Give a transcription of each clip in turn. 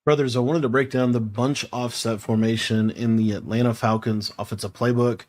Brothers, I wanted to break down the bunch offset formation in the Atlanta Falcons offensive playbook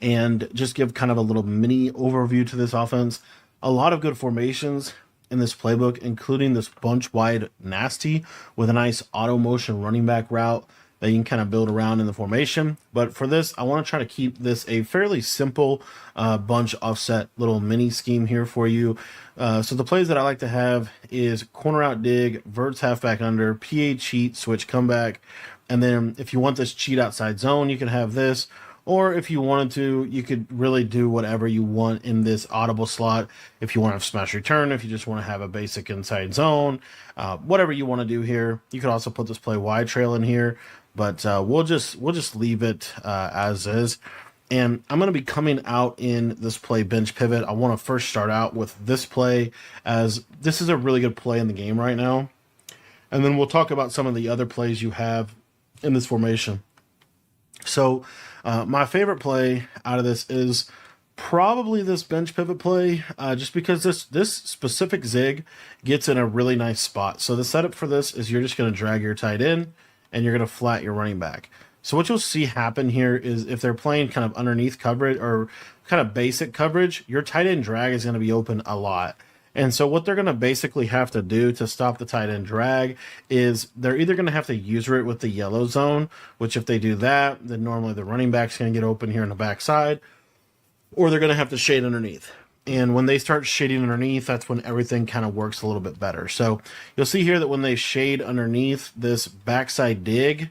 and just give kind of a little mini overview to this offense. A lot of good formations in this playbook, including this bunch wide nasty with a nice auto motion running back route that you can kind of build around in the formation. But for this, I want to try to keep this a fairly simple bunch offset little mini scheme here for you. So the plays that I like to have is corner out dig, verts halfback under, PA cheat, switch comeback. And then if you want this cheat outside zone, you can have this. Or if you wanted to, you could really do whatever you want in this audible slot. If you want to have smash return, if you just want to have a basic inside zone, whatever you want to do here. You could also put this play wide trail in here, but we'll just leave it as is. And I'm going to be coming out in this play bench pivot. I want to first start out with this play, as this is a really good play in the game right now. And then we'll talk about some of the other plays you have in this formation. So my favorite play out of this is probably this bench pivot play, just because this specific zig gets in a really nice spot. So the setup for this is you're just going to drag your tight end and you're going to flat your running back. So what you'll see happen here is if they're playing kind of underneath coverage or kind of basic coverage, your tight end drag is going to be open a lot. And so what they're going to basically have to do to stop the tight end drag is they're either going to have to user it with the yellow zone, which if they do that, then normally the running back's going to get open here in the backside, or they're going to have to shade underneath. And when they start shading underneath, that's when everything kind of works a little bit better. So you'll see here that when they shade underneath, this backside dig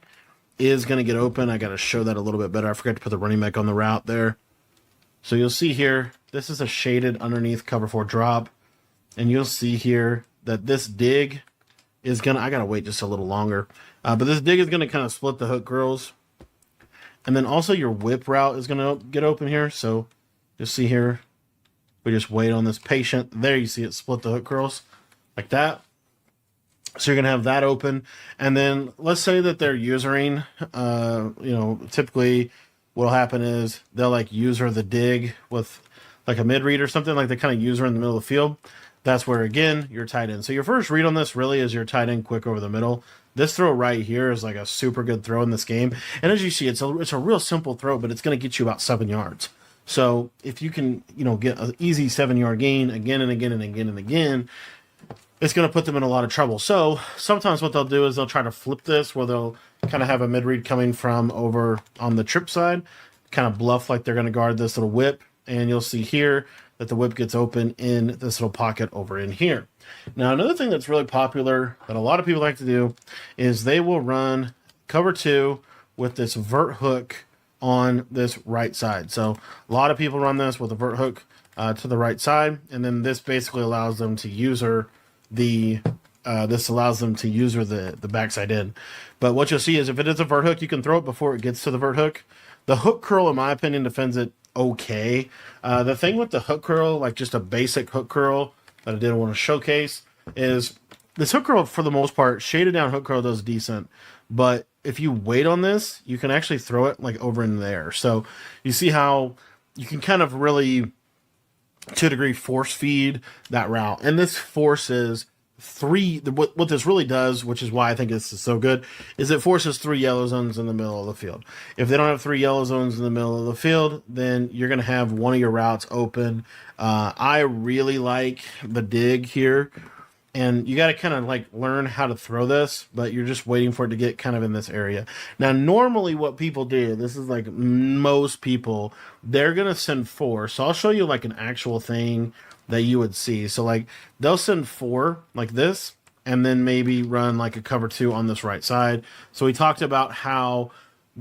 is going to get open. I got to show that a little bit better. I forgot to put the running back on the route there. So you'll see here, this is a shaded underneath cover 4 drop. And you'll see here that this dig is going to, I got to wait just a little longer. But this dig is going to kind of split the hook curls. And then also your whip route is going to get open here. So you'll see here, we just wait on this patient. There you see it split the hook curls like that. So you're going to have that open. And then let's say that they're usering, typically what'll happen is they'll like user the dig with like a mid read or something, like they kind of user in the middle of the field. That's where, again, your tight end. So your first read on this really is your tight end quick over the middle. This throw right here is like a super good throw in this game. And as you see, it's a real simple throw, but it's going to get you about 7 yards. So if you can, get an easy 7-yard gain again and again and again and again, it's going to put them in a lot of trouble. So sometimes what they'll do is they'll try to flip this where they'll kind of have a mid-read coming from over on the trip side, kind of bluff like they're going to guard this little whip. And you'll see here that the whip gets open in this little pocket over in here. Now, another thing that's really popular that a lot of people like to do is they will run cover 2 with this vert hook on this right side. So a lot of people run this with a vert hook to the right side, and then this basically allows them to user the backside in. But what you'll see is if it is a vert hook, you can throw it before it gets to the vert hook. The hook curl, in my opinion, defends it okay. The thing with the hook curl, like just a basic hook curl that I didn't want to showcase, is this hook curl, for the most part, shaded down hook curl does decent. But if you wait on this, you can actually throw it like over in there. So you see how you can kind of really, to a degree, force feed that route. And this forces what this really does, which is why I think this is so good, is it forces 3 yellow zones in the middle of the field. If they don't have 3 yellow zones in the middle of the field, then you're going to have one of your routes open. I really like the dig here, and you got to kind of like learn how to throw this, but you're just waiting for it to get kind of in this area. Now, normally what people do, this is like most people, they're going to send 4. So I'll show you like an actual thing that you would see. So like they'll send 4 like this, and then maybe run like a cover 2 on this right side. So we talked about how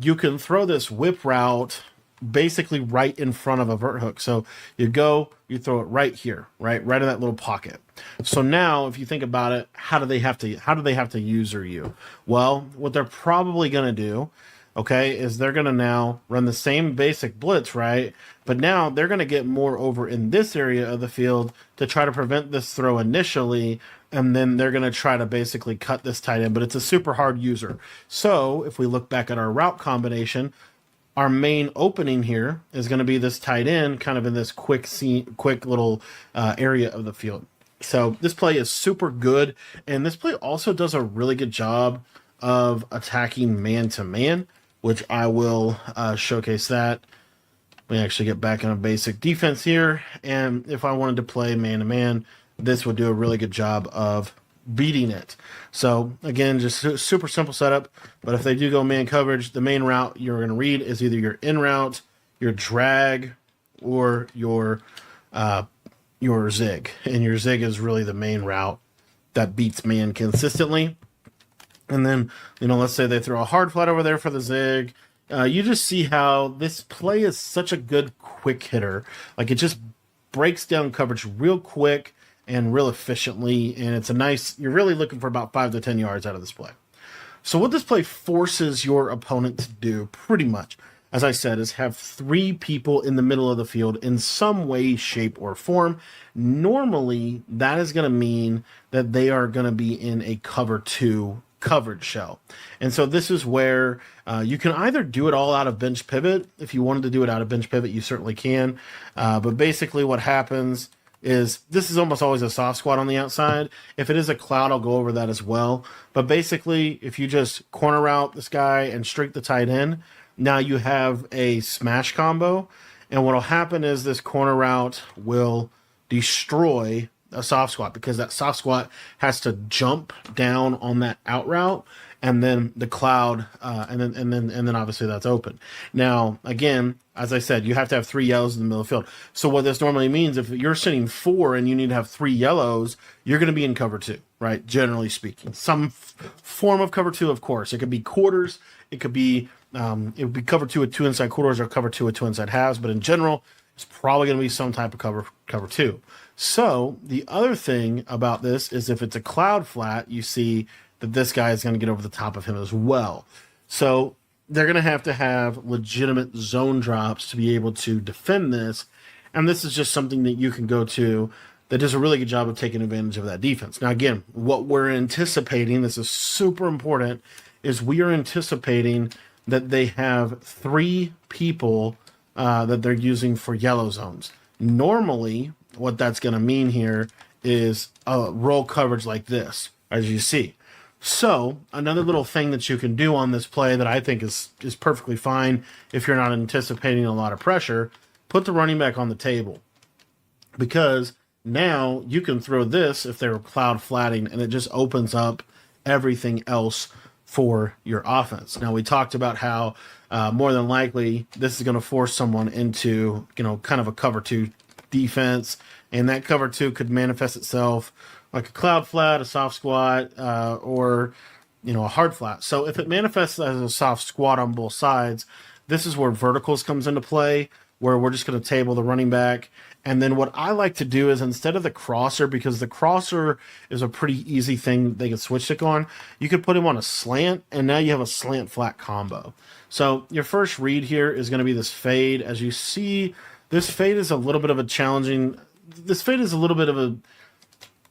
you can throw this whip route basically right in front of a vert hook. So you throw it right here, right in that little pocket. So now if you think about it, how do they have to user you? Well, what they're probably going to do, okay, is they're going to now run the same basic blitz, right? But now they're going to get more over in this area of the field to try to prevent this throw initially, and then they're going to try to basically cut this tight end, but it's a super hard user. So if we look back at our route combination, our main opening here is going to be this tight end kind of in this quick little area of the field. So this play is super good, and this play also does a really good job of attacking man-to-man, which I will showcase that. Let me actually get back in a basic defense here. And if I wanted to play man-to-man, this would do a really good job of beating it. So again, just super simple setup. But if they do go man coverage, the main route you're going to read is either your in route, your drag, or your zig. And your zig is really the main route that beats man consistently. And then, let's say they throw a hard flat over there for the zig. You just see how this play is such a good quick hitter. Like, it just breaks down coverage real quick and real efficiently. And it's you're really looking for about 5 to 10 yards out of this play. So what this play forces your opponent to do, pretty much, as I said, is have 3 people in the middle of the field in some way, shape, or form. Normally, that is going to mean that they are going to be in a cover 2 coverage shell. And so this is where you can either do it all out of bench pivot. If you wanted to do it out of bench pivot, you certainly can. But basically what happens is this is almost always a soft squat on the outside. If it is a cloud, I'll go over that as well. But basically, if you just corner route this guy and streak the tight end, now you have a smash combo. And what will happen is this corner route will destroy a soft squat, because that soft squat has to jump down on that out route, and then the cloud, and then obviously that's open. Now, again, as I said, you have to have 3 yellows in the middle of the field. So what this normally means, if you're sitting 4 and you need to have 3 yellows, you're going to be in cover 2, right? Generally speaking, some form of cover 2, of course. It could be quarters. It could be cover 2 with 2 inside quarters, or cover 2 with 2 inside halves. But in general, it's probably going to be some type of cover 2. So the other thing about this is if it's a cloud flat, you see that this guy is going to get over the top of him as well. So they're going to have legitimate zone drops to be able to defend this. And this is just something that you can go to that does a really good job of taking advantage of that defense. Now, again, what we're anticipating, this is super important, is we are anticipating that they have 3 people that they're using for yellow zones. Normally, what that's going to mean here is a roll coverage like this, as you see. So another little thing that you can do on this play that I think is perfectly fine if you're not anticipating a lot of pressure, put the running back on the table, because now you can throw this if they're cloud flatting, and it just opens up everything else for your offense. Now, we talked about how more than likely this is going to force someone into kind of a cover 2 defense, and that cover 2 could manifest itself like a cloud flat, a soft squat, or a hard flat. So if it manifests as a soft squat on both sides, this is where verticals comes into play, where we're just going to table the running back. And then what I like to do is, instead of the crosser, because the crosser is a pretty easy thing they can switch stick on, you could put him on a slant, and now you have a slant flat combo. So your first read here is going to be this fade. As you see, this fade is a little bit of a challenging. This fade is a little bit of a.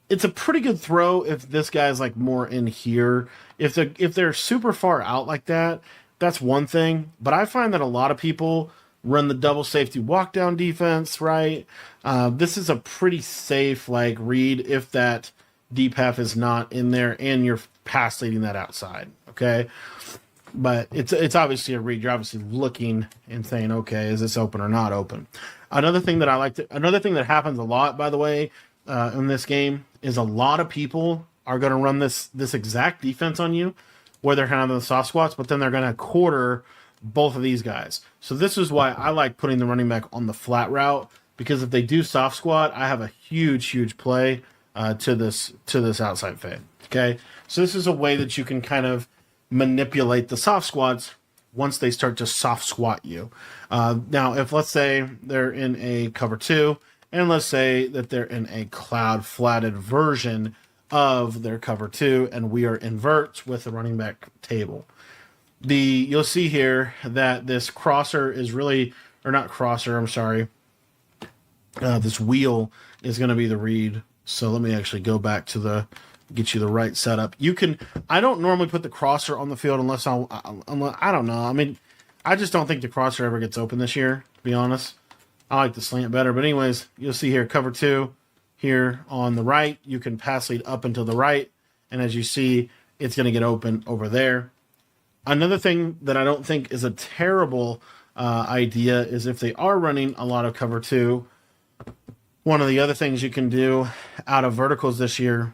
It's a pretty good throw if this guy's like more in here. If they're super far out like that, that's one thing. But I find that a lot of people run the double safety walk down defense, right? This is a pretty safe read if that deep half is not in there and you're pass leading that outside. Okay. But it's obviously a read. You're obviously looking and saying, okay, is this open or not open? Another thing that happens a lot, by the way, in this game is a lot of people are going to run this exact defense on you, where they're having the soft squats, but then they're going to quarter both of these guys. So this is why I like putting the running back on the flat route, because if they do soft squat, I have a huge play to this outside fade. Okay, so this is a way that you can kind of manipulate the soft squats once they start to soft squat you. Now, if let's say they're in a cover 2, and let's say that they're in a cloud flatted version of their cover 2, and we are inverts with the running back table. You'll see here that this crosser is really, or not crosser, I'm sorry. This wheel is going to be the read. So let me actually go back to get you the right setup. I don't normally put the crosser on the field unless I don't know. I mean, I just don't think the crosser ever gets open this year, to be honest. I like the slant better. But anyways, you'll see here, cover 2 here on the right. You can pass lead up and to the right. And as you see, it's going to get open over there. Another thing that I don't think is a terrible idea is if they are running a lot of cover two, one of the other things you can do out of verticals this year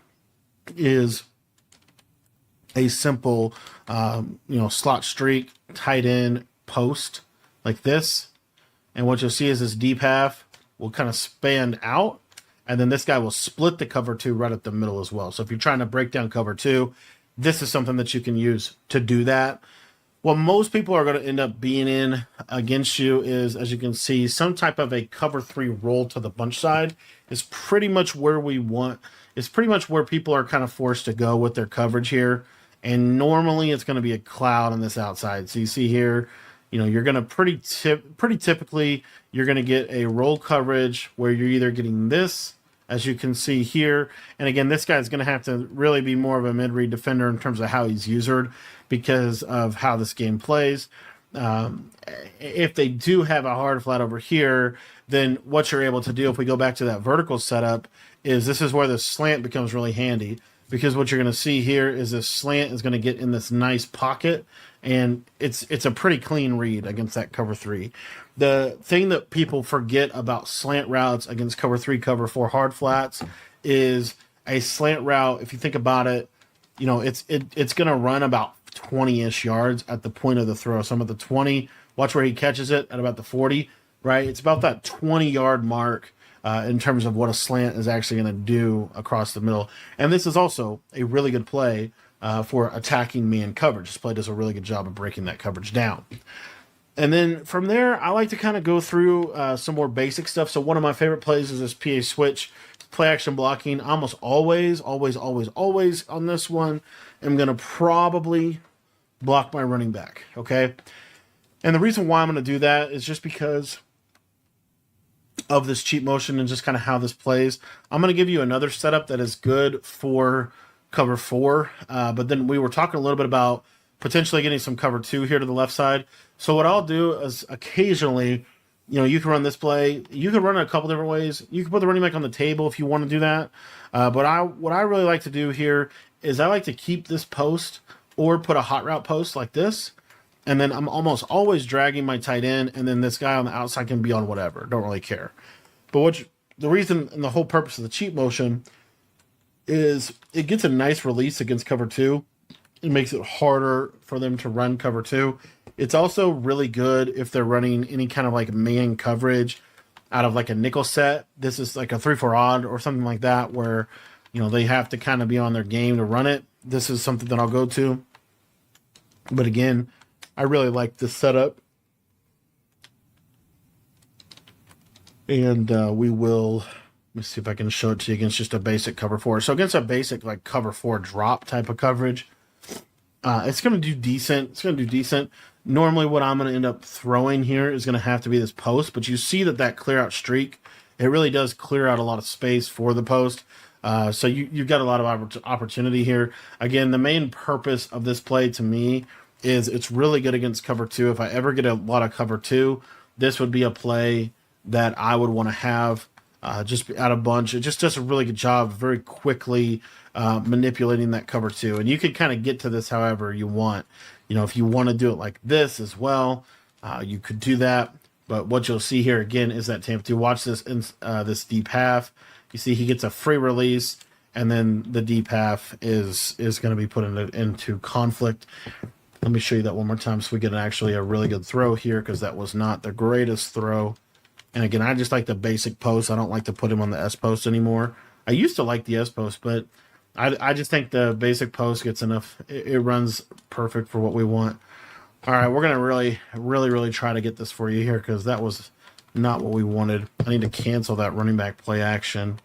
is a simple, slot streak, tight end post like this. And what you'll see is this deep half will kind of span out. And then this guy will split the cover two right at the middle as well. So if you're trying to break down cover two, this is something that you can use to do that. What most people are going to end up being in against you is, as you can see, some type of a cover three roll to the bunch side is pretty much where we want. It's pretty much where people are kind of forced to go with their coverage here. And normally it's going to be a cloud on this outside. So you see here, you're going to pretty typically, you're going to get a roll coverage where you're either getting this, as you can see here. And again, this guy's going to have to really be more of a mid-read defender in terms of how he's usered because of how this game plays. If they do have a hard flat over here, then what you're able to do, if we go back to that vertical setup, is this is where the slant becomes really handy. Because what you're going to see here is this slant is going to get in this nice pocket, and it's a pretty clean read against that cover three. The thing that people forget about slant routes against cover three, cover four hard flats is a slant route. If you think about it, it's going to run about 20-ish yards at the point of the throw. Some of the 20, watch where he catches it at about the 40, right? It's about that 20-yard mark. In terms of what a slant is actually going to do across the middle. And this is also a really good play for attacking man coverage. This play does a really good job of breaking that coverage down. And then from there, I like to kind of go through some more basic stuff. So one of my favorite plays is this PA switch, play action blocking. Almost always on this one, I'm going to probably block my running back, okay? And the reason why I'm going to do that is just because of this cheat motion and just kind of how this plays. I'm going to give you another setup that is good for cover four, but then we were talking a little bit about potentially getting some cover two here to the left side. So what I'll do is occasionally, you can run this play. You can run it a couple different ways. You can put the running back on the table if you want to do that. But what I really like to do here is I like to keep this post or put a hot route post like this. And then I'm almost always dragging my tight end, and then this guy on the outside can be on whatever. Don't really care. But the reason and the whole purpose of the cheat motion is it gets a nice release against cover two. It makes it harder for them to run cover two. It's also really good if they're running any kind of like man coverage out of like a nickel set. This is like a 3-4 odd or something like that where, they have to kind of be on their game to run it. This is something that I'll go to. But again, I really like this setup. And we will, let me see if I can show it to you against just a basic cover four. So against a basic like cover four drop type of coverage, it's going to do decent. Normally what I'm going to end up throwing here is going to have to be this post, but you see that clear out streak, it really does clear out a lot of space for the post. So you've got a lot of opportunity here. Again, the main purpose of this play to me is it's really good against cover two. If I ever get a lot of cover two, this would be a play that I would want to have just out a bunch. It just does a really good job very quickly manipulating that cover two. And you can kind of get to this however you want. If you want to do it like this as well, you could do that. But what you'll see here again is that Tampa 2. Watch this this deep half. You see he gets a free release, and then the deep half is going to be put into conflict. Let me show you that one more time so we get actually a really good throw here, because that was not the greatest throw. And again, I just like the basic post. I don't like to put him on the S post anymore. I used to like the S post, but I just think the basic post gets enough. It runs perfect for what we want. All right, we're going to really try to get this for you here, because that was not what we wanted. I need to cancel that running back play action.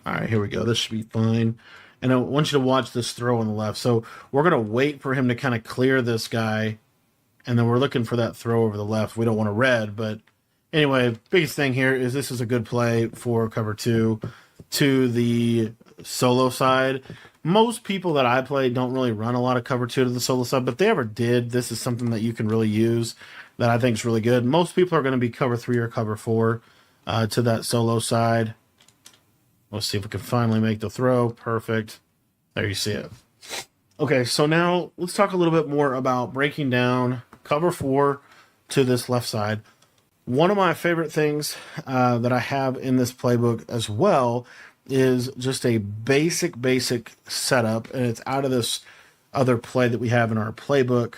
All right, here we go. This should be fine. And I want you to watch this throw on the left. So we're going to wait for him to kind of clear this guy, and then we're looking for that throw over the left. We don't want a red, but anyway, biggest thing here is this is a good play for cover two to the solo side. Most people that I play don't really run a lot of cover two to the solo side, but if they ever did, this is something that you can really use that I think is really good. Most people are going to be cover three or cover four to that solo side. Let's see if we can finally make the throw. Perfect. There you see it. Okay, so now let's talk a little bit more about breaking down cover 4 to this left side. One of my favorite things that I have in this playbook as well is just a basic setup, and it's out of this other play that we have in our playbook.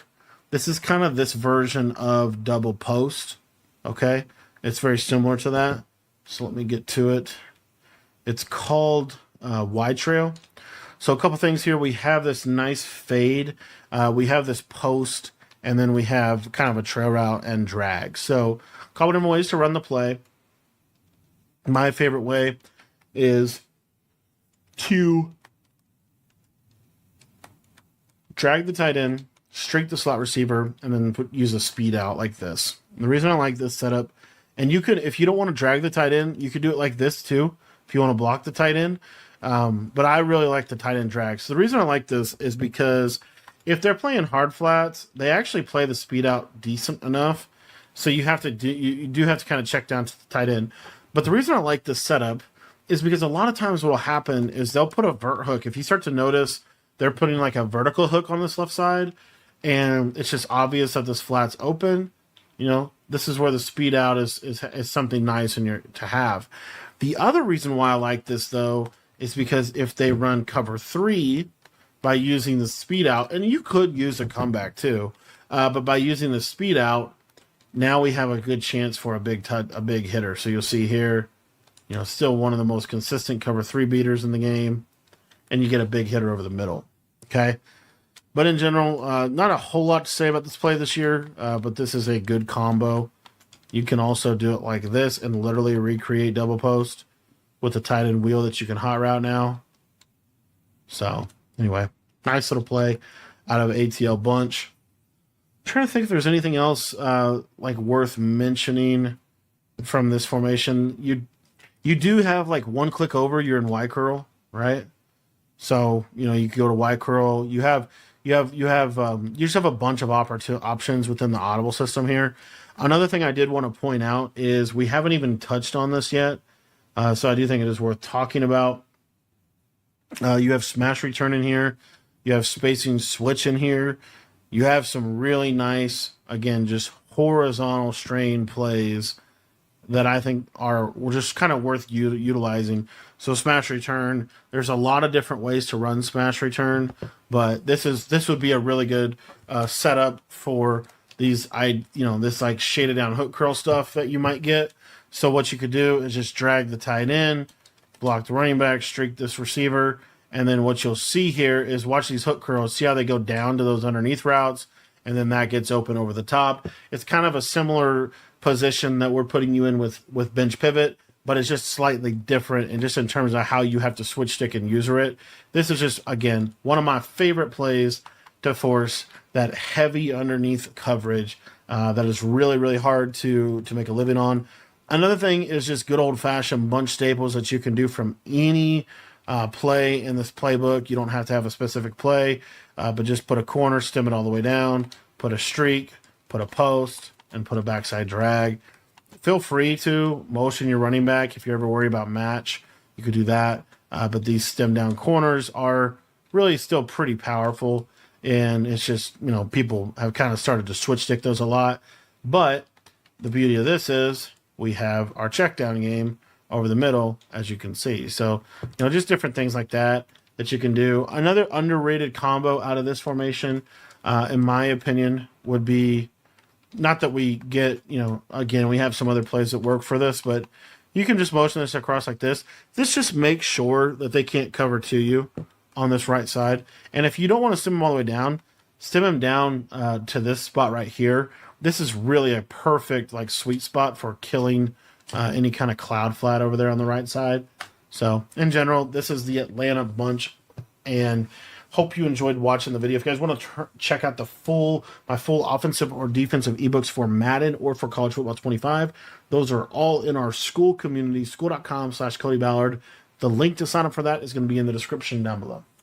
This is kind of this version of double post, okay? It's very similar to that. So let me get to it. It's called wide trail. So a couple things here. We have this nice fade. We have this post, and then we have kind of a trail route and drag. So a couple different ways to run the play. My favorite way is to drag the tight end, streak the slot receiver, and then use a speed out like this. And the reason I like this setup, and you could, if you don't want to drag the tight end, you could do it like this too, if you want to block the tight end. But I really like the tight end drag. So the reason I like this is because if they're playing hard flats, they actually play the speed out decent enough. So you have to you do have to kind of check down to the tight end. But the reason I like this setup is because a lot of times what will happen is they'll put a vert hook. If you start to notice they're putting like a vertical hook on this left side, and it's just obvious that this flat's open, you know, this is where the speed out is something nice in to have. The other reason why I like this though is because if they run cover 3 by using the speed out, and you could use a comeback too, but by using the speed out, now we have a good chance for a big hitter. So you'll see here, you know, still one of the most consistent cover 3 beaters in the game, and you get a big hitter over the middle. Okay, but in general, not a whole lot to say about this play this year, but this is a good combo. You can also do it like this and literally recreate double post with a tight end wheel that you can hot route now. So anyway, nice little play out of ATL bunch. I'm trying to think if there's anything else like worth mentioning from this formation. You do have like one click over, you're in Y curl, right? So you know you can go to Y curl. You just have a bunch of options within the audible system here. Another thing I did want to point out is we haven't even touched on this yet, so I do think it is worth talking about. You have smash return in here. You have spacing switch in here. You have some really nice, again, just horizontal strain plays that I think are just kind of worth utilizing. So smash return, there's a lot of different ways to run smash return, but this would be a really good setup for these this like shaded down hook curl stuff that you might get. So what you could do is just drag the tight end, block the running back, streak this receiver, and then what you'll see here is watch these hook curls, see how they go down to those underneath routes, and then that gets open over the top. It's kind of a similar position that we're putting you in with bench pivot, but it's just slightly different, and just in terms of how you have to switch stick and user it. This is just, again, one of my favorite plays to force that heavy underneath coverage that is really, really hard to make a living on. Another thing is just good old-fashioned bunch staples that you can do from any play in this playbook. You don't have to have a specific play, but just put a corner, stem it all the way down, put a streak, put a post, and put a backside drag. Feel free to motion your running back if you ever worry about match. You could do that, but these stem down corners are really still pretty powerful, and it's just, you know, people have kind of started to switch stick those a lot. But the beauty of this is we have our check down game over the middle, as you can see. So, you know, just different things like that you can do. Another underrated combo out of this formation, in my opinion, would be, not that we get, you know, again, we have some other plays that work for this, but you can just motion this across like this. This just makes sure that they can't cover to you on this right side. And if you don't want to stem them all the way down, stem them down to this spot right here. This is really a perfect, like, sweet spot for killing any kind of cloud flat over there on the right side. So in general, this is the Atlanta bunch, and hope you enjoyed watching the video. If you guys want to check out my full offensive or defensive ebooks for Madden or for College Football 25, those are all in our school community, school.com/Cody Ballard. The link to sign up for that is going to be in the description down below.